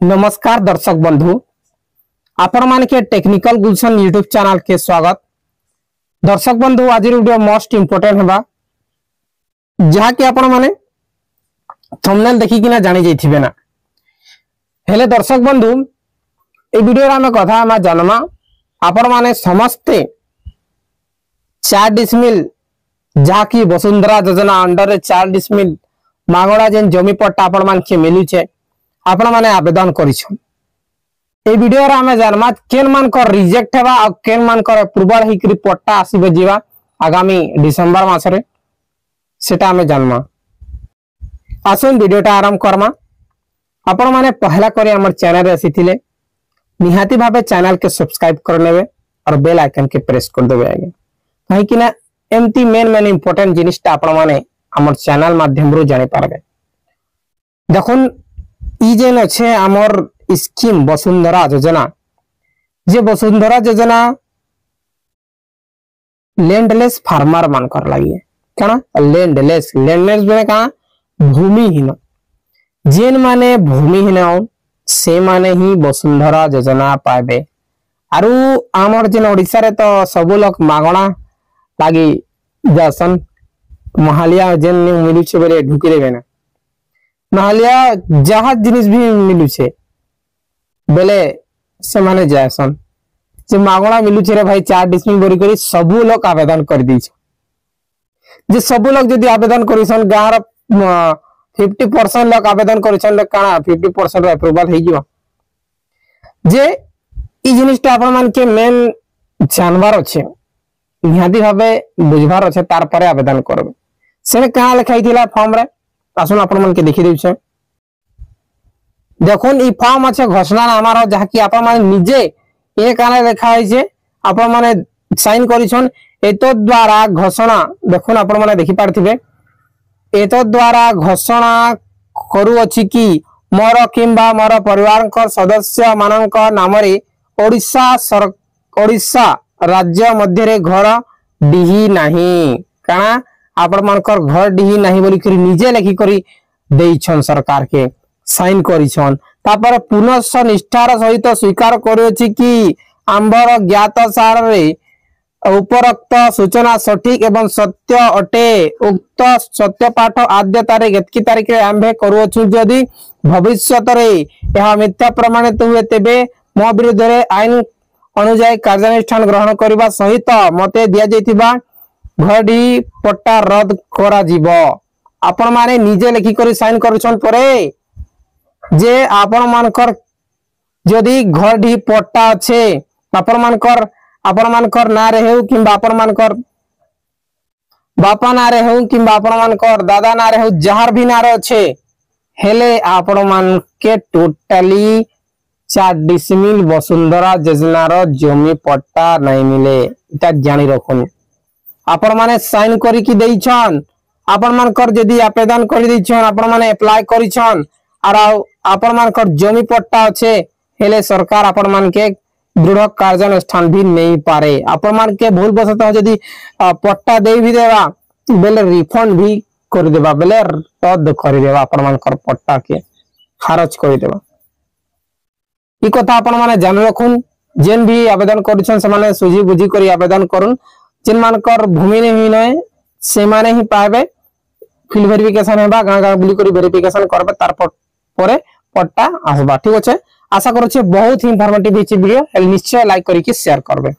नमस्कार दर्शक बंधु आपण मान के टेक्निकल गुलशन यूट्यूब चैनल के स्वागत। दर्शक बंधु आज वीडियो मोस्ट इंपोर्टेंट हेबा जहा कि आपण माने थंबनेल देखि कि ना जानि जाइथिबे ना हेले दर्शक बंधु ए वीडियो रा हम कथा हम जनमा आपण माने समस्ते 4 डिसमिल जहा कि वसुंधरा योजना अंडर 4 डिसमिल मागणा जेन जमी पट्टा आपण मान के मिलु छे आपण माने आवेदन करिछन। ए वीडियो रा हमें जानमा केन मान को रिजेक्ट हेबा आ केन मान को अप्रूवल हिकरी पट्टा आसीबे जीवा आगामी डिसेंबर मासरे सेटा हमें जानमा। आसन वीडियोटा आरंभ करमा। आपण माने पहला करे हमर चैनल रे आसीथिले निहाती भाबे चैनल के सब्सक्राइब कर नेबे और बेल आइकन के प्रेस कर देबे आगे काहे कि ना एमती मेन इंपोर्टेंट जिनिसटा आपण माने हमर चैनल माध्यम रो जानि पारबे। देखुन ई जेन अच्छे आमर स्कीम वसुंधरा योजना जे वसुंधरा योजना लैंडलेस फार्मर मान कर लगी कना लैंडलेस बेले का भूमिहीन जेन माने भूमिहीन से माने ही वसुंधरा योजना पाबे। आरु आमर जेन ओडिसा रे तो सब लोग मागणा लागी जासन महालिया जेन मिलु छे बेले ढुकी देबे ना नहलिया जहा जिनिस भी मिलु छे बेले से माने जायसन जे मागणा मिलु छे रे भाई 4 डिसमिल बोरी करी सब लोग आवेदन कर दी छे। जे सब लोग यदि आवेदन करिसन गार 50% लोग आवेदन करिसन काना 50% अप्रूवल हे जिवो जे ई जिनिसटा आपण मान के मेन जानवर अछि निहाती भाबे बुझबार अछि तार परे आवेदन करबे से कहा लिखाई थिला फॉर्म रे आसन आपण मन के देखि देउ छे। देखुन ई फॉर्म अच्छे घोषणा नामार जहा कि आपण माने निजे ए काने लिखा है जे आपण माने साइन करिसन एतो द्वारा घोषणा देखुन आपण माने देखि पारथिबे एतो द्वारा घोषणा करू अछि कि मोर किंबा मोर परिवार को सदस्य मानक नाम रे ओडिशा राज्य मध्य रे घर डिही नाही काना आपण मानकर घर डिही नाही बोली करी निजे लिखि करी देइछन सरकार के साइन करिछन तापर पुनः निष्ठार सहित स्वीकार करछि कि आंबर ज्ञात सार रे उपरोक्त सूचना सठिक एवं सत्य अटे उक्त सत्य पाठ आद्यता रे गतकी तारिख रे आंबे करूछु यदि भविष्यत रे यह मिथ्या प्रमाणित हुए तेबे मो विरुद्ध रे आईन अनुसार कार्यानुष्ठान ग्रहण करबा सहित मते दिया जैतिबा घडी पट्टा रद्द करा जीवो। आपण माने निजे लिखि करी साइन करूछन परे जे आपण मानकर यदि घडी पट्टा छे आपण मानकर ना रे हेउ किंबा आपण मानकर बापा ना रे हेउ किंबा आपण मानकर दादा ना रे हेउ जहार भी ना रे छे हेले आपण मान के टोटली 4 डिसमिल वसुंधरा योजना रो जमी पट्टा नहीं मिले इता जानि रखुन। आपण माने साइन करी कि देइछन आपण मानकर यदि आवेदन करि देइछन आपण माने अप्लाई करिछन और आपण मानकर जमी पट्टा अच्छे हेले सरकार आपण मान के दृढ़ कार्यानुष्ठान भी नहीं पारे। आपण मान के भूल बसत यदि पट्टा दे भी देवा बेले रिफंड भी कर देबा बेले रद्द कर देबा आपण मानकर पट्टा के खारज कर देबा। ई कथा आपण माने जान रखुन जेन भी आवेदन करिछन से माने सुजी बुझी करी आवेदन करुन जिन मानकर भूमि नहीं नय से माने ही पाबे फिल वेरिफिकेशन हेबा गां गां बुली करी वेरिफिकेशन करबे तार परे पट्टा आसबा। ठीक अछि आशा करू छे बहुत ही इंफॉर्मेटिव वीडियो निश्चय लाइक करी के शेयर करबे।